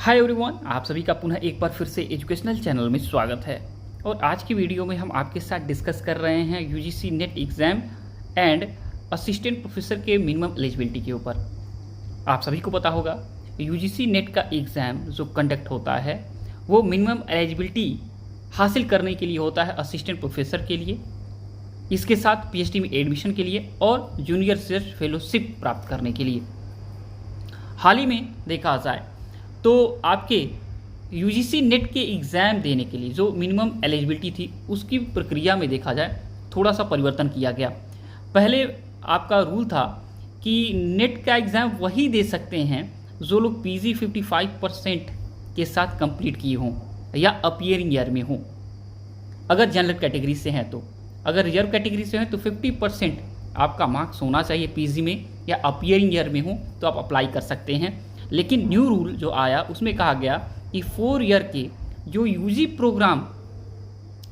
Hi everyone, आप सभी का पुनः एक बार फिर से एजुकेशनल चैनल में स्वागत है। और आज की वीडियो में हम आपके साथ डिस्कस कर रहे हैं UGC net exam and assistant professor के मिनिमम एलिजिबिलिटी के ऊपर। आप सभी को पता होगा यूजीसी नेट का एग्ज़ाम जो कंडक्ट होता है वो मिनिमम एलिजिबिलिटी हासिल करने के लिए होता है असिस्टेंट प्रोफेसर के लिए, इसके साथ पीएचडी में एडमिशन के लिए और जूनियर रिसर्च फेलोशिप प्राप्त करने के लिए। हाल ही में देखा जाए तो आपके यूजीसी नेट के एग्ज़ाम देने के लिए जो मिनिमम एलिजिबिलिटी थी उसकी प्रक्रिया में देखा जाए थोड़ा सा परिवर्तन किया गया। पहले आपका रूल था कि नेट का एग्ज़ाम वही दे सकते हैं जो लोग पीजी 55% के साथ कंप्लीट किए हों या अपीयरिंग ईयर में हों, अगर जनरल कैटेगरी से हैं तो। अगर रिजर्व कैटेगरी से हैं तो 50% आपका मार्क्स होना चाहिए पीजी में या अपीयरिंग ईयर में हो तो आप अप्लाई कर सकते हैं। लेकिन न्यू रूल जो आया उसमें कहा गया कि 4 ईयर के जो यूजी प्रोग्राम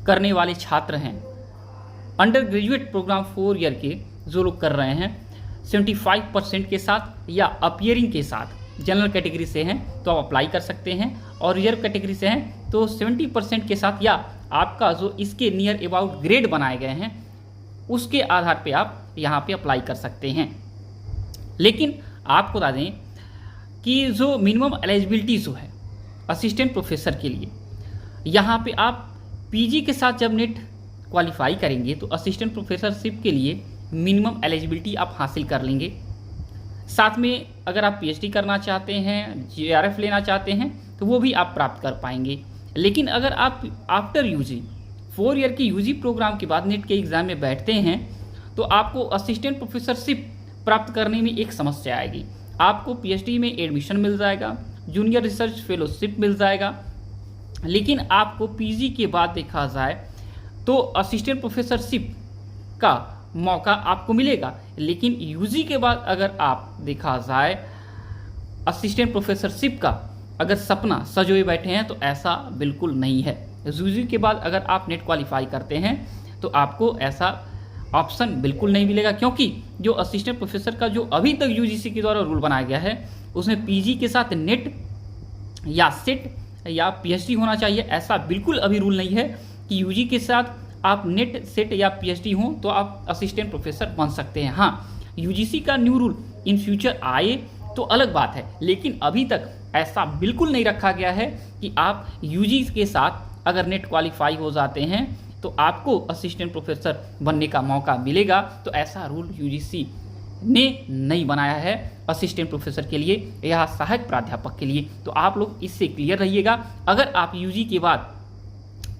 करने वाले छात्र हैं, अंडर ग्रेजुएट प्रोग्राम 4 ईयर के जो लोग कर रहे हैं 75% के साथ या अपीयरिंग के साथ जनरल कैटेगरी से हैं तो आप अप्लाई कर सकते हैं, और रिजर्व कैटेगरी से हैं तो 70% के साथ या आपका जो इसके नियर अबाउट ग्रेड बनाए गए हैं उसके आधार पे आप यहाँ पे अप्लाई कर सकते हैं। लेकिन आपको बता दें कि जो मिनिमम एलिजिबिलिटी जो है असिस्टेंट प्रोफेसर के लिए, यहाँ पे आप पीजी के साथ जब नेट क्वालिफाई करेंगे तो असिस्टेंट प्रोफेसरशिप के लिए मिनिमम एलिजिबिलिटी आप हासिल कर लेंगे। साथ में अगर आप पीएचडी करना चाहते हैं, जीआरएफ लेना चाहते हैं तो वो भी आप प्राप्त कर पाएंगे। लेकिन अगर आप आफ्टर यूजी 4 ईयर की यूजी प्रोग्राम के बाद नेट के एग्ज़ाम में बैठते हैं तो आपको असिस्टेंट प्रोफेसरशिप प्राप्त करने में एक समस्या आएगी। आपको पीएचडी में एडमिशन मिल जाएगा, जूनियर रिसर्च फेलोशिप मिल जाएगा, लेकिन आपको पीजी के बाद देखा जाए तो असिस्टेंट प्रोफेसरशिप का मौका आपको मिलेगा। लेकिन यूजी के बाद अगर आप देखा जाए असिस्टेंट प्रोफेसरशिप का अगर सपना सजोए बैठे हैं तो ऐसा बिल्कुल नहीं है। यूजी के बाद अगर आप नेट क्वालिफाई करते हैं तो आपको ऐसा ऑप्शन बिल्कुल नहीं मिलेगा, क्योंकि जो असिस्टेंट प्रोफेसर का जो अभी तक यूजीसी के द्वारा रूल बनाया गया है उसमें पीजी के साथ नेट या सेट या पीएचडी होना चाहिए। ऐसा बिल्कुल अभी रूल नहीं है कि यूजी के साथ आप नेट सेट या पीएचडी हों तो आप असिस्टेंट प्रोफेसर बन सकते हैं। हाँ, यूजीसी का न्यू रूल इन फ्यूचर आए तो अलग बात है, लेकिन अभी तक ऐसा बिल्कुल नहीं रखा गया है कि आप यूजी के साथ अगर नेट क्वालिफाई हो जाते हैं तो आपको असिस्टेंट प्रोफेसर बनने का मौका मिलेगा। तो ऐसा रूल यूजीसी ने नहीं बनाया है असिस्टेंट प्रोफेसर के लिए या सहायक प्राध्यापक के लिए। तो आप लोग इससे क्लियर रहिएगा। अगर आप यूजी के बाद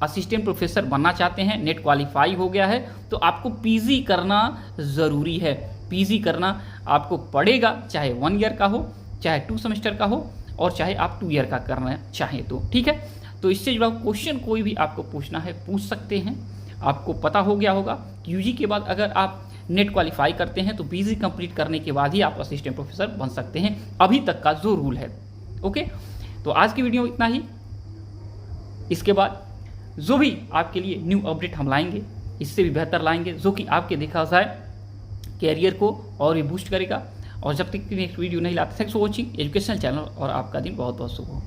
असिस्टेंट प्रोफेसर बनना चाहते हैं, नेट क्वालिफाई हो गया है, तो आपको पीजी करना ज़रूरी है। पीजी करना आपको पड़ेगा, चाहे 1 ईयर का हो, चाहे 2 सेमेस्टर का हो, और चाहे आप 2 ईयर का करना चाहें तो। ठीक है, तो इससे जुड़ा क्वेश्चन कोई भी आपको पूछना है पूछ सकते हैं। आपको पता हो गया होगा कि यूजी के बाद अगर आप नेट क्वालिफाई करते हैं तो पीजी कंप्लीट करने के बाद ही आप असिस्टेंट प्रोफेसर बन सकते हैं, अभी तक का जो रूल है। ओके, तो आज की वीडियो में इतना ही। इसके बाद जो भी आपके लिए न्यू अपडेट हम लाएंगे इससे भी बेहतर लाएंगे, जो कि आपके देखा जाए कैरियर को और भी बूस्ट करेगा। और जब तक नेक्स्ट वीडियो नहीं लाते, thanks for watching educational channel, और आपका दिन बहुत बहुत शुभ हो।